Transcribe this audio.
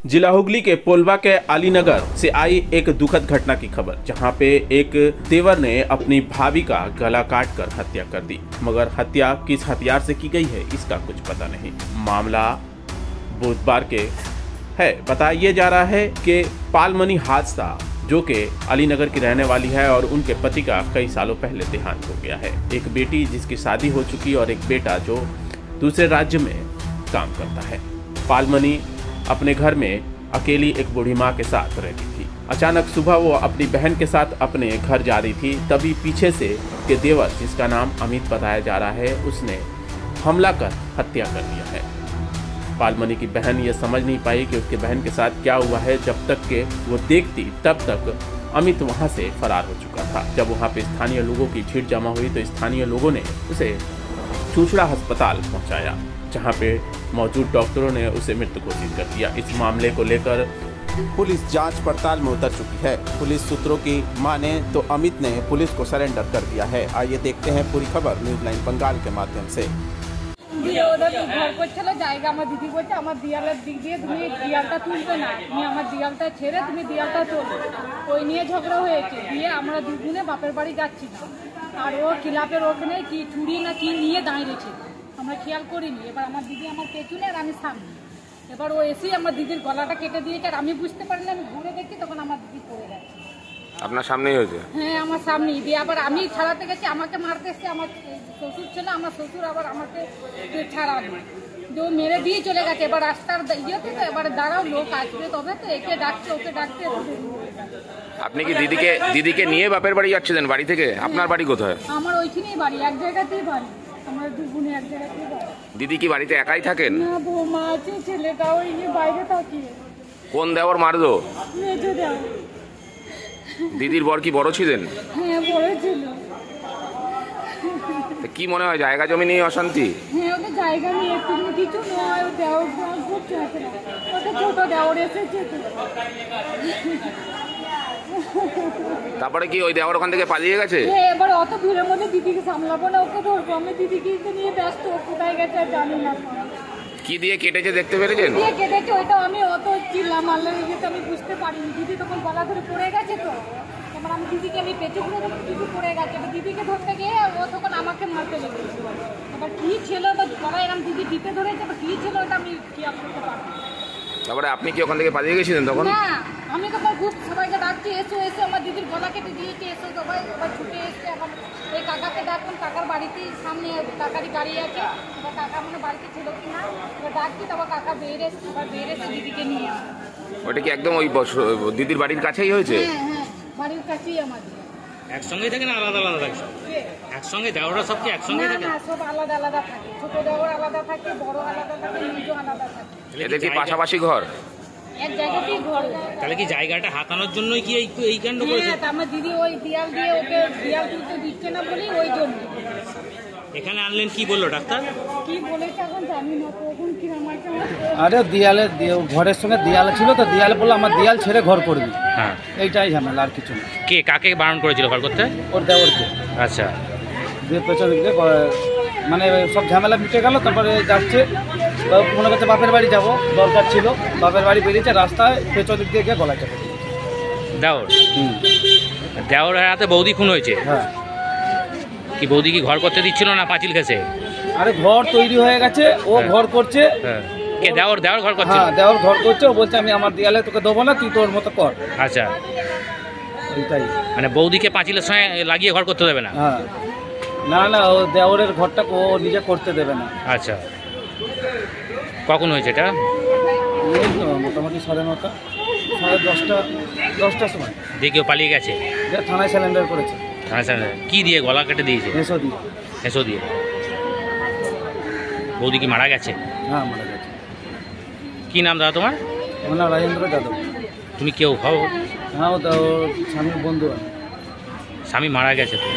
जिला हुगली के पोलवा के अलीनगर से आई एक दुखद घटना की खबर, जहां पे एक देवर ने अपनी भाभी का गला काट कर हत्या कर दी, मगर हत्या किस हथियार से की गई है इसका कुछ पता नहीं। मामला बुधवार के है। बताया जा रहा है कि पालमनी हादसा जो कि अलीनगर की रहने वाली है और उनके पति का कई सालों पहले देहांत हो गया है। एक बेटी जिसकी शादी हो चुकी और एक बेटा जो दूसरे राज्य में काम करता है। पालमनी अपने घर में अकेली एक बूढ़ी माँ के साथ रहती थी। अचानक सुबह वो अपनी बहन के साथ अपने घर जा रही थी, तभी पीछे से के देवर, जिसका नाम अमित बताया जा रहा है, उसने हमला कर हत्या कर दिया है। पालमनी की बहन ये समझ नहीं पाई कि उसके बहन के साथ क्या हुआ है। जब तक के वो देखती तब तक अमित वहाँ से फरार हो चुका था। जब वहाँ पे स्थानीय लोगों की भीड़ जमा हुई तो स्थानीय लोगों ने उसे चूचड़ा अस्पताल पहुँचाया, जहाँ पे मौजूद डॉक्टरों ने उसे मृत घोषित कर दिया। इस मामले को लेकर पुलिस जांच पड़ताल में उतर चुकी है। पुलिस सूत्रों की माने तो अमित ने पुलिस को सरेंडर कर दिया है। आइए देखते हैं पूरी खबर न्यूज 9 बंगाल के माध्यम से। घर করছিল জায়গা আমার দিদি বলছে আমার দিয়ালের দিক দিয়ে তুমি দিয়ালটা তুলবে না, তুমি আমার দিয়ালটা ছেড়ে তুমি দিয়ালটা তোলো। ওই নিয়ে ঝগড়া হয়েছে। দিয়ে আমরা দুজনে বাপের বাড়ি যাচ্ছিলাম, আর ও ক্লাবের ওখানে কি চুড়ি না কি নিয়ে দাঁড়িয়েছে, আমরা খেয়াল করিনি। এবার আমার দিদি আমার পেছনে আর আমি সামনে। এবার ও এসে আমার দিদির গলাটা কেটে দিয়েছে, আর আমি বুঝতে পারিনি। আমি ঘুরে দেখি তখন আমার দিদি পড়ে গেছে। আপনার সামনেই হয়েছে? হ্যাঁ, আমার সামনেই। দিয়ে আবার আমি ছাড়াতে গেছি, আমাকে মারতে এসছে আমার শ্বশুর ছিল। আমার শ্বশুর আবার আমাকে ছাড়ালো, যে ও মেরে দিয়ে চলে গেছে। এবার রাস্তার ইয়েতে তো এবার দাঁড়াও, লোক আসবে তবে তো, একে ডাকছে ওকে ডাকতে। আপনি কি দিদিকে নিয়ে বাপের বাড়ি যাচ্ছিলেন বাড়ি থেকে? আপনার বাড়ি কোথায়? আমার ওইখানেই বাড়ি, এক জায়গাতেই বাড়ি। আমার দু বোনে এক জায়গাতেই বাড়ি। দিদি কি বাড়িতে একাই থাকেন? না, বৌমা আছে, ছেলেটা ওই বাইরে থাকে। কোন দেওর মারলো? মেজো দেওর। দিদির বর কি বড় ছিলেন? হ্যাঁ, বড় ছিল। কি মনে হয় জায়গা জমি নিয়ে অশান্তি? হ্যাঁ, ওটা জায়গা নিয়ে কিছু নয়। দেওর করছে, ওটা ছোট দেওর এসেছে। তারপরে কি ওই দেওর ওখান থেকে পালিয়ে গেছে? হ্যাঁ, এবার অত ভিড়ের মধ্যে দিদিকে সামলাবো না, ওকে ধরবো। আমি দিদিকে নিয়ে ব্যস্ত, কোথায় গেছে জানি না। কি দিয়ে কেটেছে দেখতে পেরেছেন? দিয়ে কেটেছে, ওইটা আমি অত চিল্লাম আল্লাহ দিদিকে আমি বুঝতে পারিনি। দিদি তখন গলা ধরে পড়ে গেছে। তো এবার আমি দিদিকে আমি পেঁচে ঘুরে দেখি দিদি পড়ে গেছে। এবার দিদিকে ধরতে গিয়ে ও তখন আমাকে মারতে লেগেছে। এবার কি ছিল ওটা গলা এরকম দিদি টিপে ধরেছে, এবার কি ছিল ওটা আমি খেয়াল করতে পারবো। তারপরে আপনি কি ওখান থেকে পালিয়ে গেছিলেন তখন? না, আমি তখন খুব সবাইকে ডাকছি, এসো এসো, আমার দিদির গলা কেটে দিয়েছে, এসো সবাই। এবার ছুটে এসছে। এখন এই কাকাকে ডাকলাম, কাকার বাড়িতেই সামনে কাকারই গাড়ি আছে। এবার কাকা মানে বাড়িতে ছিল কি না, এবার ডাকছি, তারপর কাকা বেরিয়ে এসে, এবার বেরিয়ে এসে দিদিকে নিয়ে আসে। ওটা কি একদম ওই দিদির বাড়ির কাছেই হয়েছে? হ্যাঁ হ্যাঁ, বাড়ির কাছেই আমাদের। একসঙ্গেই থাকে না আলাদা আলাদা থাকে? একসঙ্গে দেওরা সব কি একসঙ্গে থাকে? না, সব আলাদা আলাদা থাকে। ছোট দেওর আলাদা থাকে, বড় আলাদা থাকে, মেজো আলাদা থাকে। এদের কি পাশাপাশি ঘর? এক জায়গাতেই ঘর। তাহলে কি জায়গাটা হাতানোর জন্যই কি এই কাণ্ড করেছে? হ্যাঁ, আমার দিদি ওই দিয়াল দিয়ে ওকে দিয়াল তুলতে দিচ্ছে না বলেই ওই জন্য। এখানে আনলেন, কি বললো ডাক্তার? কি বলেছে এখন জানি না, তখন কি আমাকে আরে দিয়ালে ঘরের সঙ্গে দিয়ালে ছিল তো, দিয়ালে বললো আমার দিয়াল ছেড়ে ঘর করবি। হ্যাঁ, এইটাই ঝামেলা, আর কিছু না। কে কাকে বারণ করেছিল ঘর করতে? ওর দেওরকে। আচ্ছা, দিয়ে পেছনে দিকে মানে সব ঝামেলা মিটে গেল। তারপরে যাচ্ছে, মনে করছে বাপের বাড়ি যাব, দরকার ছিল। বাপের বাড়ি বেরিয়েছে, রাস্তায় পেছন দিক দিয়ে গিয়ে গলা চেপে দিয়েছে। দেওর দেওর হাতে বৌদি খুন হয়েছে? হ্যাঁ। কি বৌদি কি ঘর করতে দিচ্ছিল না পাঁচিল ঘেসে? আরে ঘর তৈরি হয়ে গেছে, ও ঘর করছে। হ্যাঁ, কে দেওর ঘর করছে? হ্যাঁ, দেওর ঘর করছে। ও বলছে আমি আমার দিয়ালে তোকে দেবো না, তুই তোর মতো কর। আচ্ছা, এইটাই মানে বৌদিকে পাঁচিলের সঙ্গে লাগিয়ে ঘর করতে দেবে না? হ্যাঁ, না না, ও দেওরের ঘরটা ও নিজে করতে দেবে না। আচ্ছা, কখন হয়েছে এটা? এই তো মোটামুটি 9:30, 10টার সময়। দিয়ে কেউ পালিয়ে গেছে? থানায় স্যালেন্ডার করেছে। কি দিয়ে গলা কেটে দিয়েছে? এসো দিয়ে। এসো দিয়ে। বৌদি কি মারা গেছে? হ্যাঁ, মারা গেছে। কি নাম দাদা তোমার? আমার নাম রাজেন্দ্র যাদব। তুমি কেউ হও? হ্যাঁ, ওর স্বামীর বন্ধু। স্বামী মারা গেছে তো?